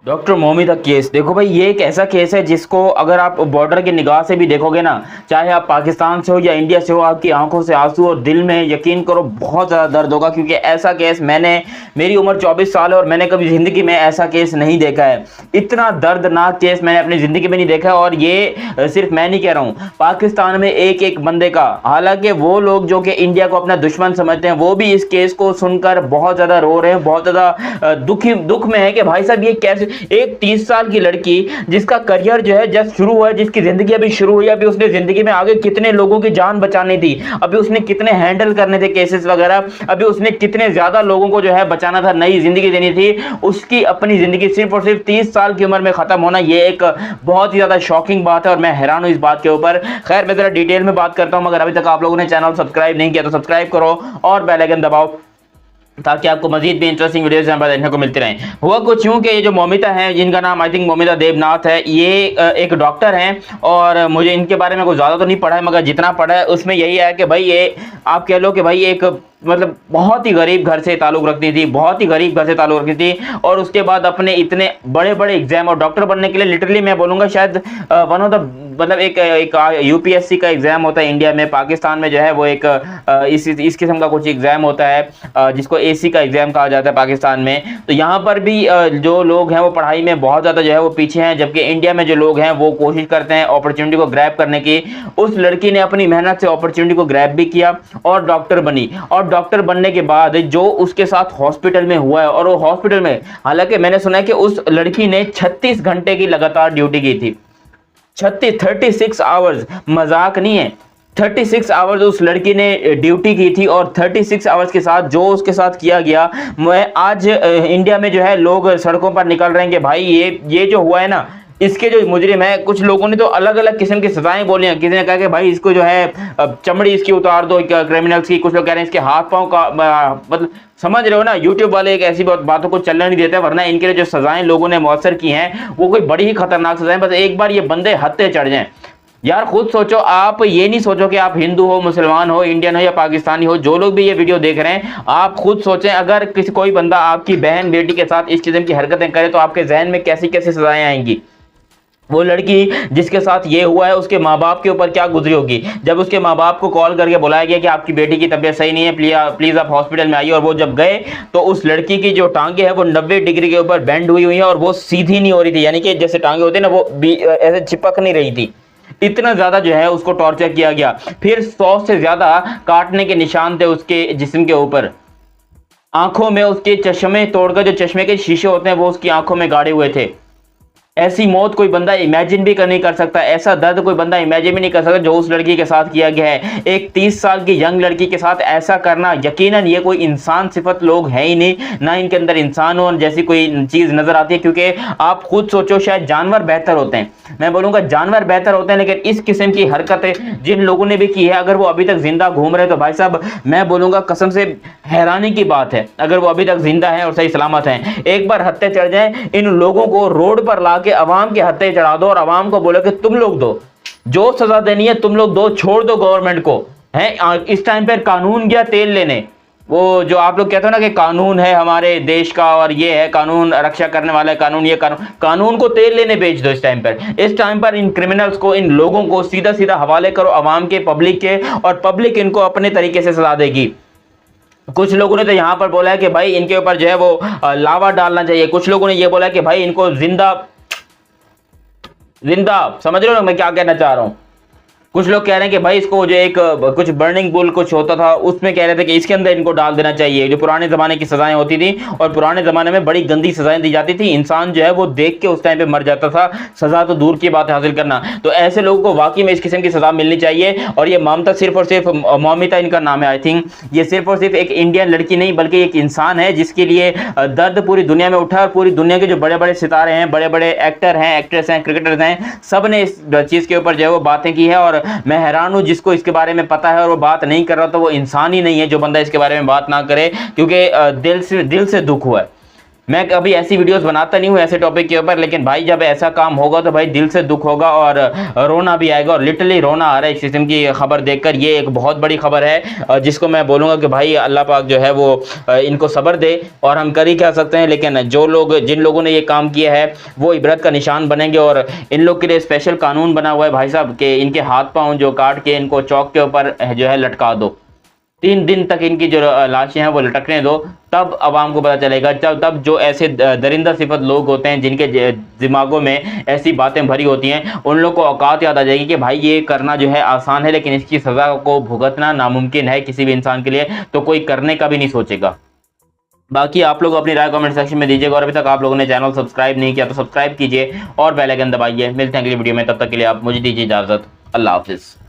Doctor Momita case देखो भाई, ये एक ऐसा केस है जिसको अगर आप बॉर्डर की निगाह से भी देखोगे ना, चाहे आप पाकिस्तान से हो या इंडिया से हो, आपकी आंखों से आंसू और दिल में यकीन करो बहुत ज़्यादा दर्द होगा। क्योंकि ऐसा केस मेरी उम्र 24 साल है और मैंने कभी ज़िंदगी में ऐसा केस नहीं देखा है। इतना दर्दनाक केस मैंने अपनी ज़िंदगी में नहीं देखा है। और ये सिर्फ मैं नहीं कह रहा हूँ, पाकिस्तान में एक एक बंदे का, हालांकि वो लोग जो कि इंडिया को अपना दुश्मन समझते हैं वो भी इस केस को सुनकर बहुत ज़्यादा रो रहे हैं, बहुत ज़्यादा दुख में है कि भाई साहब ये कैसे एक 30 साल की लड़की जिसका करियर जो है जस्ट शुरू हुआ है, जिसकी जिंदगी अभी शुरू हुई है, अभी उसने जिंदगी में आगे कितने लोगों की जान बचानी थी, अभी उसने कितने हैंडल करने थे केसेस वगैरह, अभी उसने कितने ज्यादा लोगों को जो है बचाना था, नई जिंदगी देनी थी, उसकी अपनी जिंदगी सिर्फ और सिर्फ 30 साल की उम्र में खत्म होना, ये एक बहुत ही ज्यादा शॉकिंग बात है और मैं हैरान हूं इस बात के ऊपर। खैर मैं जरा डिटेल में बात करता हूं, मगर अभी तक आप लोगों ने चैनल सब्सक्राइब नहीं किया तो सब्सक्राइब करो और बेल आइकन दबाओ ताकि आपको मजीद भी इंटरेस्टिंग वीडियोस यहाँ पर देखने को मिलती रहें। हुआ कुछ यूँ कि ये जो मोमिता है, जिनका नाम आई थिंक मोमिता देवनाथ है, ये एक डॉक्टर हैं और मुझे इनके बारे में कुछ ज़्यादा तो नहीं पढ़ा है, मगर जितना पढ़ा है उसमें यही है कि भाई ये आप कह लो कि भाई एक मतलब बहुत ही गरीब घर से ताल्लुक़ रखती थी, बहुत ही गरीब घर से ताल्लुक़ रखती थी। और उसके बाद अपने इतने बड़े बड़े एग्जाम, और डॉक्टर बनने के लिए लिटरली मैं बोलूँगा शायद वन ऑफ द मतलब एक यूपीएससी का एग्ज़ाम होता है इंडिया में, पाकिस्तान में जो है वो एक इस किस्म का कुछ एग्ज़ाम होता है जिसको एसी का एग्ज़ाम कहा जाता है पाकिस्तान में। तो यहाँ पर भी जो लोग हैं वो पढ़ाई में बहुत ज़्यादा जो है वो पीछे हैं, जबकि इंडिया में जो लोग हैं वो कोशिश करते हैं अपॉर्चुनिटी को ग्रैब करने की। उस लड़की ने अपनी मेहनत से अपॉर्चुनिटी को ग्रैब भी किया और डॉक्टर बनी, और डॉक्टर बनने के बाद जो उसके साथ हॉस्पिटल में हुआ है, और वो हॉस्पिटल में हालांकि मैंने सुना है कि उस लड़की ने 36 घंटे की लगातार ड्यूटी की थी। 36 आवर्स, मजाक नहीं है। 36 आवर्स उस लड़की ने ड्यूटी की थी, और 36 आवर्स के साथ जो उसके साथ किया गया, मैं आज इंडिया में जो है लोग सड़कों पर निकल रहे हैं कि भाई ये जो हुआ है ना, इसके जो मुजरिम है, कुछ लोगों ने तो अलग अलग किस्म की सजाएं बोली हैं। किसी ने कहा कि भाई इसको जो है चमड़ी इसकी उतार दो क्रिमिनल्स की, कुछ लोग कह रहे हैं इसके हाथ पांव का मतलब समझ रहे हो ना, यूट्यूब वाले एक ऐसी बातों को चलने नहीं देते, वरना इनके लिए जो सजाएं लोगों ने मुअस्सर की हैं वो कोई बड़ी ही खतरनाक सजाएं। बस एक बार ये बंदे हत्थे चढ़ जाएं। यार खुद सोचो, आप ये नहीं सोचो कि आप हिंदू हो, मुसलमान हो, इंडियन हो या पाकिस्तानी हो, जो लोग भी ये वीडियो देख रहे हैं आप खुद सोचें, अगर कोई बंदा आपकी बहन बेटी के साथ इस किस्म की हरकतें करे तो आपके जहन में कैसी कैसी सजाएं आएंगी। वो लड़की जिसके साथ ये हुआ है उसके माँ बाप के ऊपर क्या गुजरी होगी। जब उसके माँ बाप को कॉल करके बुलाया गया कि आपकी बेटी की तबीयत सही नहीं है, प्लीज आप हॉस्पिटल में आइए, और वो जब गए तो उस लड़की की जो टांगे है वो 90 डिग्री के ऊपर बेंड हुई हुई है और वो सीधी नहीं हो रही थी, यानी कि जैसे टांगे होते हैं ना वो ऐसे चिपक नहीं रही थी। इतना ज्यादा जो है उसको टॉर्चर किया गया। फिर 100 से ज्यादा काटने के निशान थे उसके जिस्म के ऊपर। आंखों में उसके चश्मे तोड़कर, जो चश्मे के शीशे होते हैं वो उसकी आंखों में गाड़े हुए थे। ऐसी मौत कोई बंदा इमेजिन भी नहीं कर सकता, ऐसा दर्द कोई बंदा इमेजिन भी नहीं कर सकता जो उस लड़की के साथ किया गया है। एक 30 साल की यंग लड़की के साथ ऐसा करना, यकीनन ये कोई इंसान सिफत लोग है ही नहीं, ना इनके अंदर इंसान हो जैसी कोई चीज़ नजर आती है। क्योंकि आप खुद सोचो, शायद जानवर बेहतर होते हैं, मैं बोलूँगा जानवर बेहतर होते हैं, लेकिन इस किस्म की हरकतें जिन लोगों ने भी की है, अगर वो अभी तक जिंदा घूम रहे तो भाई साहब मैं बोलूँगा कसम से हैरानी की बात है। अगर वो अभी तक जिंदा है और सही सलामत हैं, एक बार हत्या चढ़ जाए, इन लोगों को रोड पर ला के अवाम के हत्थे चढ़ा दो और अवाम को बोलो कि तुम लोग दो, जो सजा देनी है तुम लोग दो, छोड़ दो गवर्नमेंट को। है इस टाइम पर कानून गया तेल लेने, वो जो आप लोग कहते हो ना कि कानून है हमारे देश का और ये है कानून रक्षा करने वाला है, कानून ये कानून को तेल लेने बेच दो। इस टाइम पर इन क्रिमिनल्स को, इन लोगों को सीधा सीधा हवाले करो अवाम के, पब्लिक के, और पब्लिक इनको अपने तरीके से सजा देगी। कुछ लोगों ने तो यहाँ पर बोला है कि भाई इनके ऊपर जो है वो लावा डालना चाहिए, कुछ लोगों ने ये बोला है कि भाई इनको जिंदा, समझ रहे हो मैं क्या कहना चाह रहा हूँ। कुछ लोग कह रहे हैं कि भाई इसको जो एक कुछ बर्निंग बुल कुछ होता था उसमें कह रहे थे कि इसके अंदर इनको डाल देना चाहिए, जो पुराने ज़माने की सज़ाएं होती थी, और पुराने ज़माने में बड़ी गंदी सज़ाएं दी जाती थी, इंसान जो है वो देख के उस टाइम पे मर जाता था, सज़ा तो दूर की बात है हासिल करना। तो ऐसे लोगों को वाकई में इस किस्म की सज़ा मिलनी चाहिए। और ये ममता सिर्फ और सिर्फ, मोमिता इनका नाम है आई थिंक, ये सिर्फ और सिर्फ एक इंडियन लड़की नहीं बल्कि एक इंसान है जिसके लिए दर्द पूरी दुनिया में उठा, और पूरी दुनिया के जो बड़े बड़े सितारे हैं, बड़े बड़े एक्टर हैं, एक्ट्रेस हैं, क्रिकेटर्स हैं, सब ने इस चीज़ के ऊपर जो है वो बातें की है। और मैं हैरान हूँ जिसको इसके बारे में पता है और वो बात नहीं कर रहा, तो वो इंसान ही नहीं है जो बंदा इसके बारे में बात ना करे, क्योंकि दिल से दुख हुआ है। मैं कभी ऐसी वीडियोस बनाता नहीं हूँ ऐसे टॉपिक के ऊपर, लेकिन भाई जब ऐसा काम होगा तो भाई दिल से दुख होगा और रोना भी आएगा, और लिटरली रोना आ रहा है इस किस्म की खबर देखकर। ये एक बहुत बड़ी खबर है जिसको मैं बोलूँगा कि भाई अल्लाह पाक जो है वो इनको सब्र दे, और हम कर ही क्या सकते हैं। लेकिन जिन लोगों ने ये काम किया है वो इबरत का निशान बनेंगे, और इन लोग के लिए स्पेशल कानून बना हुआ है भाई साहब कि इनके हाथ पाँव जो काट के इनको चौक के ऊपर जो है लटका दो। 3 दिन तक इनकी जो लाशें हैं वो लटकने दो, तब आवाम को पता चलेगा। तब जो ऐसे दरिंदा सिफत लोग होते हैं जिनके दिमागों में ऐसी बातें भरी होती हैं, उन लोग को औकात याद आ जाएगी कि भाई ये करना जो है आसान है, लेकिन इसकी सज़ा को भुगतना नामुमकिन है किसी भी इंसान के लिए, तो कोई करने का भी नहीं सोचेगा। बाकी आप लोग अपनी राय कमेंट सेक्शन में दीजिएगा, और अभी तक आप लोगों ने चैनल सब्सक्राइब नहीं किया तो सब्सक्राइब कीजिए और बेल आइकन दबाइए। मिलते हैं अगली वीडियो में, तब तक के लिए आप मुझे दीजिए इजाज़त। अल्लाह हाफिज़।